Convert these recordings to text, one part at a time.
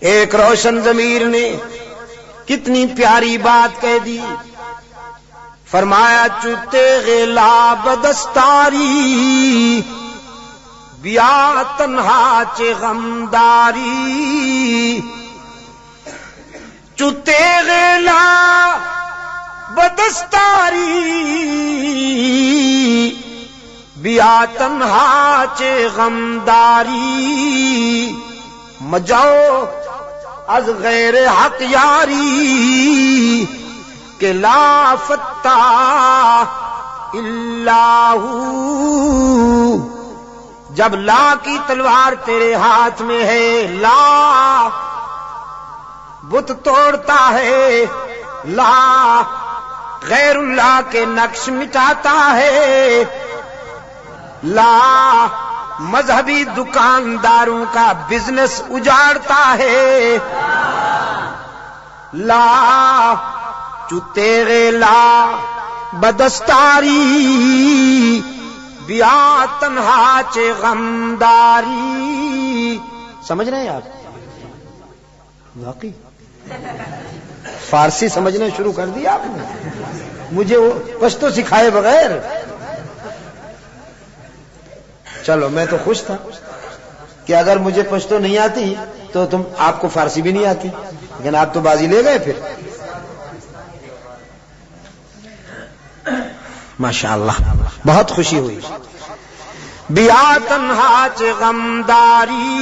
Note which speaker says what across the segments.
Speaker 1: ایک روشن ضمیر نے کتنی پیاری بات کہہ دی، فرمایا چوتے غلا بدستاری بیا تنہا چے غمداری، چوتے غلا بدستاری بیا تنہا چے غمداری، مجاؤ از غیر حق یاری کہ لا فتح الا ہو، جب لا کی تلوار تیرے ہاتھ میں ہے، لا بت توڑتا ہے، لا غیر اللہ کے نقش مٹاتا ہے، لا مذہبی دکانداروں کا بزنس اجاڑتا ہے، لا جو تیرے لا بدستاری بیا تنہا چے غمداری۔ سمجھ رہے ہیں آپ؟ واقعی فارسی سمجھنا شروع کر دیا آپ نے، مجھے وہ پشتو سکھائے بغیر۔ چلو میں تو خوش تھا کہ اگر مجھے پشتو نہیں آتی تو آپ کو فارسی بھی نہیں آتی، لیکن آپ تو بازی لے گئے پھر۔ ماشاءاللہ بہت خوشی ہوئی۔ بیا تنہا چے غمداری،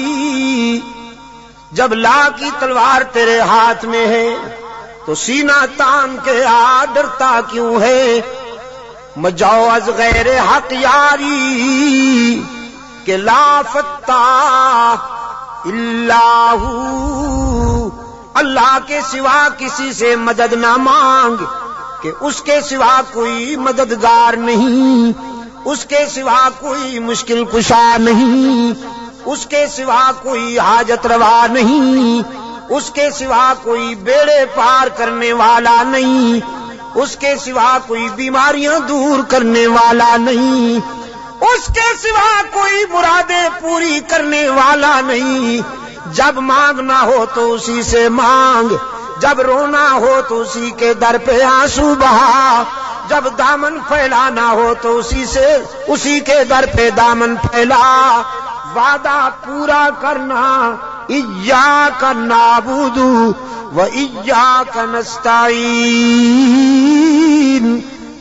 Speaker 1: جب لا کی تلوار تیرے ہاتھ میں ہے تو سینہ تان کے آ ڈرتا کیوں ہے، مجاؤ از غیر حق یاری کہ لا فتح الا ہو، اللہ کے سوا کسی سے مدد نہ مانگ کہ اس کے سوا کوئی مددگار نہیں، اس کے سوا کوئی مشکل کشا نہیں، اس کے سوا کوئی حاجت روا نہیں، اس کے سوا کوئی بیڑے پار کرنے والا نہیں، اس کے سوا کوئی بیماریاں دور کرنے والا نہیں، اس کے سوا کوئی مرادیں پوری کرنے والا نہیں۔ جب مانگنا ہو تو اسی سے مانگ، جب رونا ہو تو اسی کے در پہ آنسو بہا، جب دامن پھیلانا ہو تو اسی کے در پہ دامن پھیلا، وعدہ پورا کرنا ایاک نعبد و ایاک نستعین،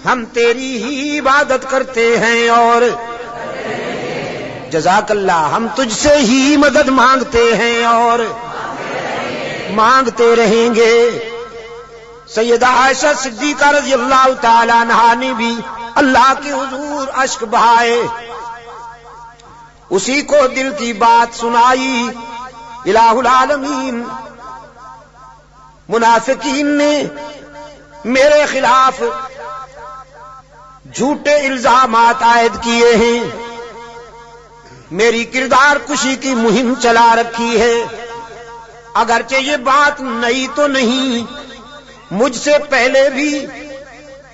Speaker 1: ہم تیری ہی عبادت کرتے ہیں اور جزاک اللہ ہم تجھ سے ہی مدد مانگتے ہیں اور مانگتے رہیں گے۔ سیدہ عائشہ صدیقہ رضی اللہ تعالی عنہا نے بھی اللہ کے حضور اشک بہائے، اسی کو دل کی بات سنائی۔ الہ العالمین منافقین نے میرے خلاف جھوٹے الزامات عائد کیے ہیں، میری کردار کشی کی مہم چلا رکھی ہے، اگرچہ یہ بات نئی تو نہیں، مجھ سے پہلے بھی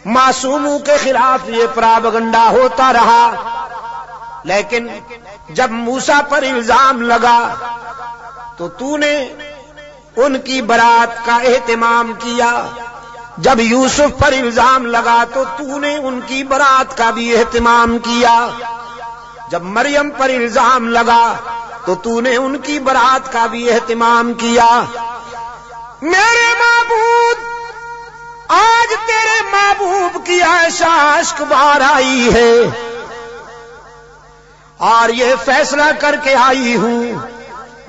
Speaker 1: معصوموں کے خلاف یہ پراپگنڈا ہوتا رہا، لیکن جب موسیٰ پر الزام لگا تو نے ان کی برات کا اہتمام کیا، جب یوسف پر الزام لگا تو نے ان کی برات کا بھی اہتمام کیا، جب مریم پر الزام لگا تو نے ان کی برات کا بھی اہتمام کیا۔ میرے معبود، آج تیرے محبوب کی عائشہ اشک بار آئی ہے اور یہ فیصلہ کر کے آئی ہوں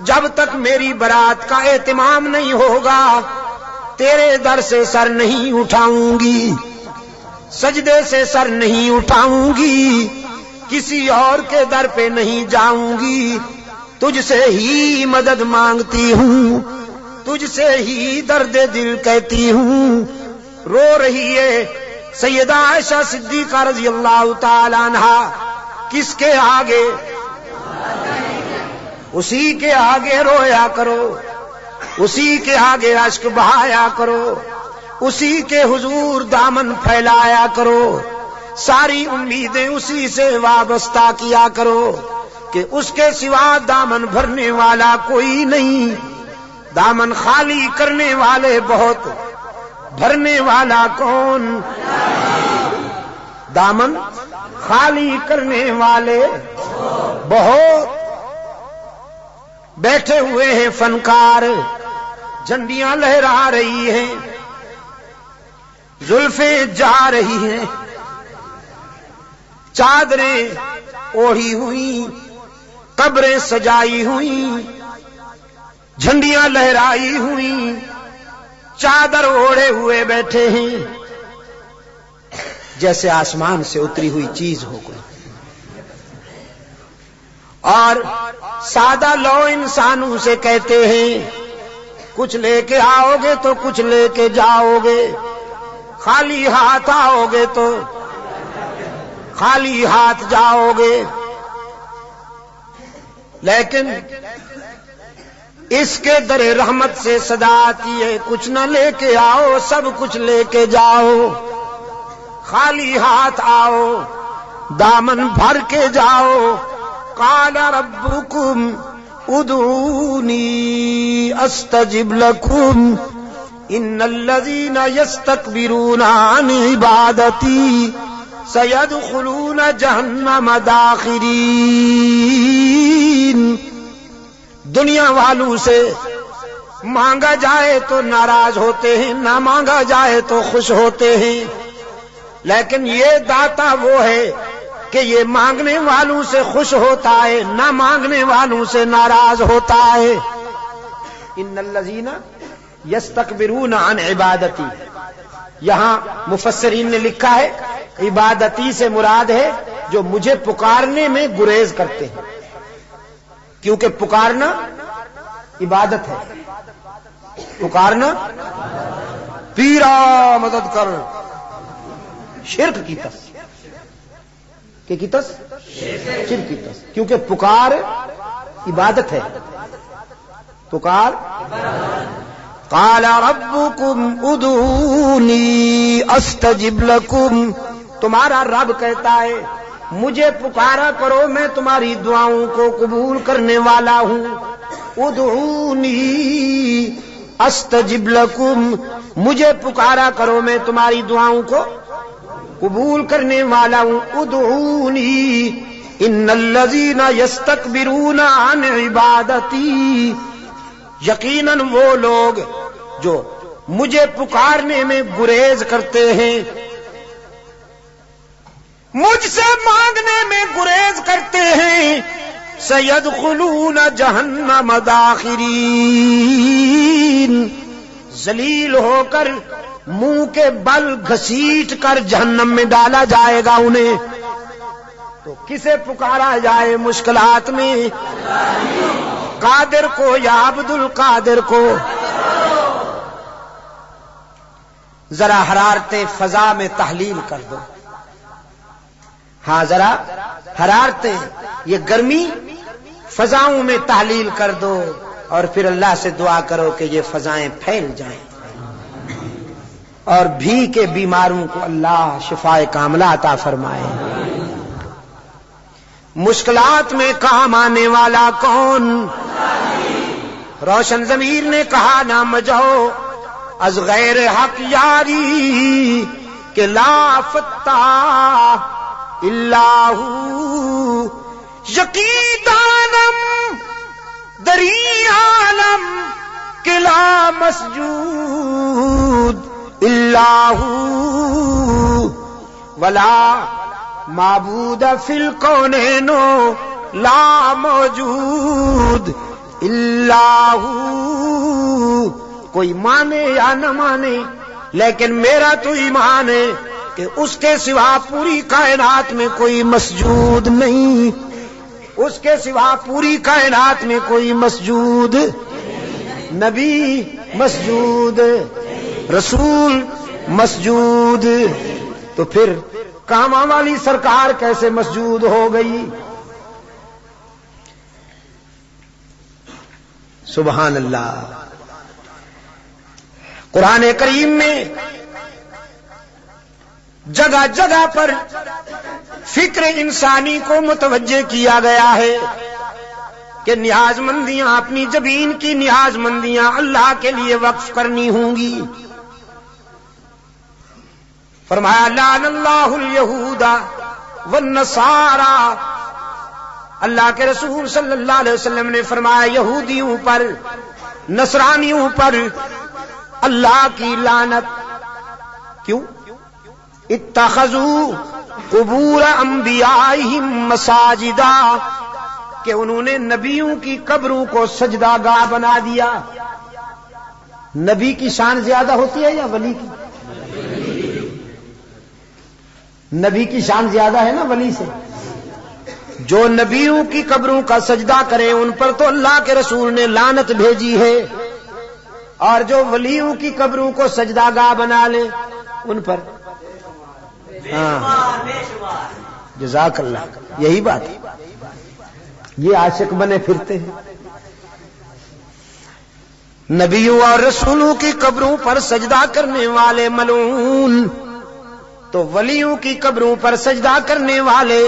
Speaker 1: جب تک میری برات کا اہتمام نہیں ہوگا تیرے در سے سر نہیں اٹھاؤں گی، سجدے سے سر نہیں اٹھاؤں گی، کسی اور کے در پہ نہیں جاؤں گی، تجھ سے ہی مدد مانگتی ہوں، تجھ سے ہی درد دل کہتی ہوں۔ رو رہی ہے سیدہ عائشہ صدیقہ رضی اللہ تعالی عنہا، کس کے آگے؟ اسی کے آگے رویا کرو، اسی کے آگے اشک بہایا کرو، اسی کے حضور دامن پھیلایا کرو، ساری امیدیں اسی سے وابستہ کیا کرو کہ اس کے سوا دامن بھرنے والا کوئی نہیں۔ دامن خالی کرنے والے بہت، بھرنے والا کون؟ دامن خالی کرنے والے بہت، بیٹھے ہوئے ہیں فنکار، جھنڈیاں لہرا رہی ہیں، زلفیں جا رہی ہیں، چادریں اوڑھی ہوئی، قبریں سجائی ہوئی، جھنڈیاں لہرائی ہوئی، چادر اوڑھے ہوئے بیٹھے ہیں، جیسے آسمان سے اتری ہوئی چیز ہو گئی۔ اور سادہ لو انسانوں سے کہتے ہیں کچھ لے کے آؤ گے تو کچھ لے کے جاؤ گے، خالی ہاتھ آؤ گے تو خالی ہاتھ جاؤ گے۔ لیکن اس کے در رحمت سے صدا آتی ہے کچھ نہ لے کے آؤ، سب کچھ لے کے جاؤ، خالی ہاتھ آؤ، دامن بھر کے جاؤ۔ قال ربکم ادعونی استجب لکم ان الذین یستکبرون عن عبادتی سیدخلون جہنم داخرین۔ دنیا والوں سے مانگا جائے تو ناراض ہوتے ہیں، نہ مانگا جائے تو خوش ہوتے ہیں، لیکن یہ داتا وہ ہے کہ یہ مانگنے والوں سے خوش ہوتا ہے، نہ مانگنے والوں سے ناراض ہوتا ہے۔ ان الذین یستکبرون عن عبادتی، یہاں مفسرین نے لکھا ہے عبادتی سے مراد ہے جو مجھے پکارنے میں گریز کرتے ہیں، کیونکہ پکارنا عبادت ہے، پکارنا پیرا مدد کر، شرک کی تس کہ کی تس شرک کی تس، کیونکہ پکار عبادت ہے، پکار۔ قال ربکم ادعونی استجب لکم، تمہارا رب کہتا ہے مجھے پکارا کرو میں تمہاری دعاؤں کو قبول کرنے والا ہوں۔ ادعونی استجب لکم، مجھے پکارا کرو میں تمہاری دعاؤں کو قبول کرنے والا ہوں۔ ادعونی ان الذین یستکبرون عن عبادتی، یقیناً وہ لوگ جو مجھے پکارنے میں گریز کرتے ہیں، مجھ سے مانگنے میں گریز کرتے ہیں، سیدخلون جہنم داخرین، ذلیل ہو کر منہ کے بل گھسیٹ کر جہنم میں ڈالا جائے گا انہیں۔ تو کسے پکارا جائے مشکلات میں؟ قادر کو یا عبد القادر کو؟ ذرا حرارتیں فضا میں تحلیل کر دو، ہاں ذرا حرارتیں، یہ گرمی فضاؤں میں تحلیل کر دو، اور پھر اللہ سے دعا کرو کہ یہ فضائیں پھیل جائیں اور بھی کے بیماروں کو اللہ شفائے کاملہ عطا فرمائے۔ مشکلات میں کام آنے والا کون؟ روشن ضمیر نے کہا نہ مجھو از غیر حق یاری کہ لا فتح الا ہو، یقین دانم دری عالم کہ لا مسجود الا ہو، ولا معبود فی الکونین لا موجود الا ہو۔ کوئی مانے یا نہ مانے لیکن میرا تو ایمان ہے کہ اس کے سوا پوری کائنات میں کوئی مسجود نہیں، اس کے سوا پوری کائنات میں کوئی مسجود، نبی مسجود، رسول مسجود، تو پھر کاماں والی سرکار کیسے مسجود ہو گئی؟ سبحان اللہ۔ قرآن کریم میں جگہ جگہ پر فکر انسانی کو متوجہ کیا گیا ہے کہ نیاز مندیاں، اپنی زمین کی نیاز مندیاں اللہ کے لیے وقف کرنی ہوں گی۔ فرمایا لعن اللہ الیہود والنصارى، اللہ کے رسول صلی اللہ علیہ وسلم نے فرمایا یہودیوں پر، نصرانیوں پر اللہ کی لعنت۔ کیوں؟ اتخذوا قبور انبیائہم مساجدا، کہ انہوں نے نبیوں کی قبروں کو سجدہ گاہ بنا دیا۔ نبی کی شان زیادہ ہوتی ہے یا ولی کی؟ نبی کی شان زیادہ ہے نا ولی سے۔ جو نبیوں کی قبروں کا سجدہ کرے ان پر تو اللہ کے رسول نے لعنت بھیجی ہے، اور جو ولیوں کی قبروں کو سجدہ گاہ بنا لے ان پر جزاک اللہ، یہی بات ہے۔ یہ عاشق بنے پھرتے ہیں، نبیوں اور رسولوں کی قبروں پر سجدہ کرنے والے ملعون، تو ولیوں کی قبروں پر سجدہ کرنے والے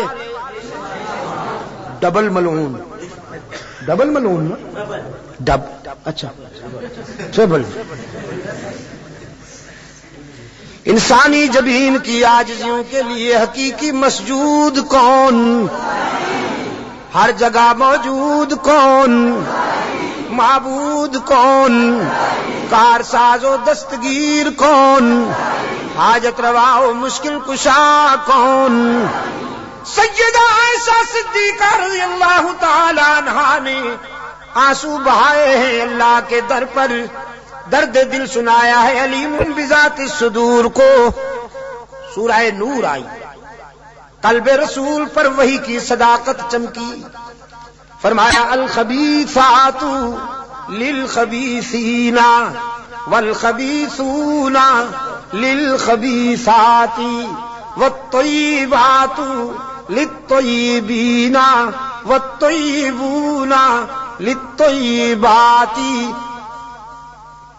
Speaker 1: ڈبل ملعون۔ ڈبل ملعون نا؟ ڈب، اچھا ٹریبل۔ انسانی جبین کی عاجزیوں کے لیے حقیقی مسجود کون؟ ہر جگہ موجود کون؟ معبود کون؟ کارساز و دستگیر کون؟ حاجت روا و مشکل کشا کون؟ سیدہ عائشہ صدیقہ رضی اللہ تعالی عنہا نے آنسو بہائے ہیں اللہ کے در پر، درد دل سنایا ہے علیم بذات الصدور کو۔ سورہ نور آئی، قلب رسول پر وحی کی صداقت چمکی۔ فرمایا الخبیثات للخبیثین والخبیثون للخبیثات والطیبات للطیبین والطیبون للطیبات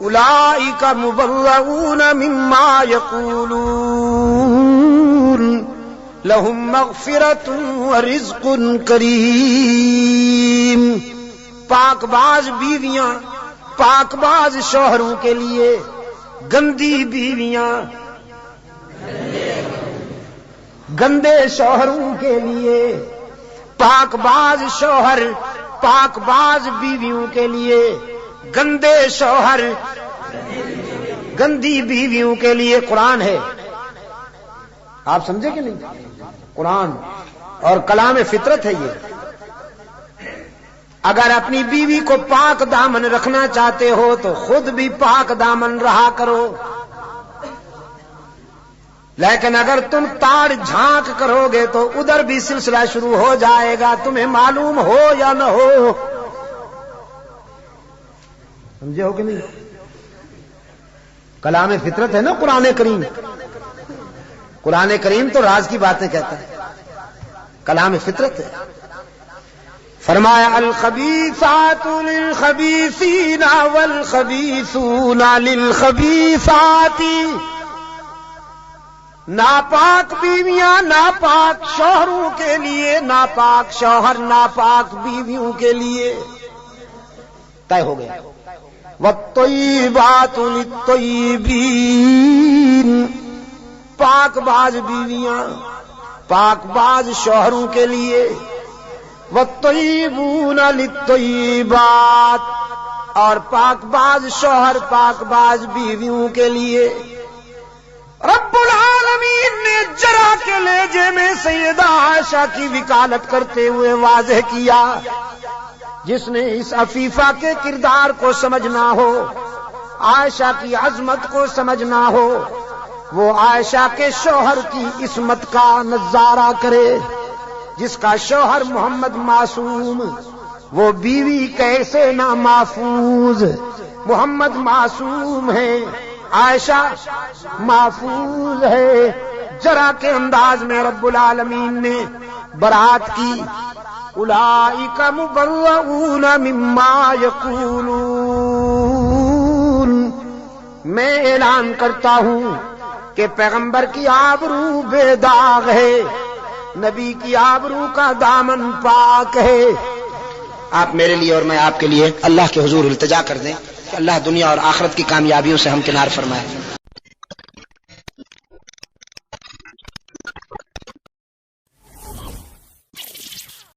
Speaker 1: اولئک مبرؤون مما یقولون لہم مغفرۃ ورزق کریم۔ پاک باز بیویاں پاک باز شوہروں کے لیے، گندی بیویاں گندے شوہروں کے لیے، پاک باز شوہر پاک باز بیویوں کے لیے، گندے شوہر گندی بیویوں کے لیے قرآن ہے۔ آپ سمجھے کہ نہیں؟ قرآن اور کلام فطرت ہے یہ۔ اگر اپنی بیوی کو پاک دامن رکھنا چاہتے ہو تو خود بھی پاک دامن رہا کرو، لیکن اگر تم تاڑ جھانک کرو گے تو ادھر بھی سلسلہ شروع ہو جائے گا، تمہیں معلوم ہو یا نہ ہو۔ سمجھے ہو کہ نہیں؟ کلام فطرت ہے نا قرآن کریم۔ قرآن کریم تو راز کی باتیں کہتا ہے، کلام فطرت ہے۔ فرمایا الخبیثات للخبیثین والخبیثون للخبیثات، ناپاک بیویاں ناپاک شوہروں کے لیے، ناپاک شوہر ناپاک بیویوں کے لیے، طے ہو گیا۔ والطیبات للطیبین، پاک باز بیویاں پاک باز شوہروں کے لیے، والطیبون للطیبات، اور پاک باز شوہر پاک باز بیویوں کے لیے۔ رب العالمین نے جرا کے لہجے میں سیدہ عائشہ کی وکالت کرتے ہوئے واضح کیا، جس نے اس عفیفہ کے کردار کو سمجھنا ہو، عائشہ کی عظمت کو سمجھنا ہو، وہ عائشہ کے شوہر کی عصمت کا نظارہ کرے۔ جس کا شوہر محمد معصوم، وہ بیوی کیسے نہ محفوظ۔ محمد معصوم ہے، عائشہ محفوظ ہے۔ جرا کے انداز میں رب العالمین نے برات کی، اولئک مبرؤون مما یقولون۔ میں اعلان کرتا ہوں کہ پیغمبر کی آبرو بے داغ ہے، نبی کی آبرو کا دامن پاک ہے۔ آپ میرے لیے اور میں آپ کے لیے اللہ کے حضور التجا کر دیں کہ اللہ دنیا اور آخرت کی کامیابیوں سے ہم کنار فرمائے.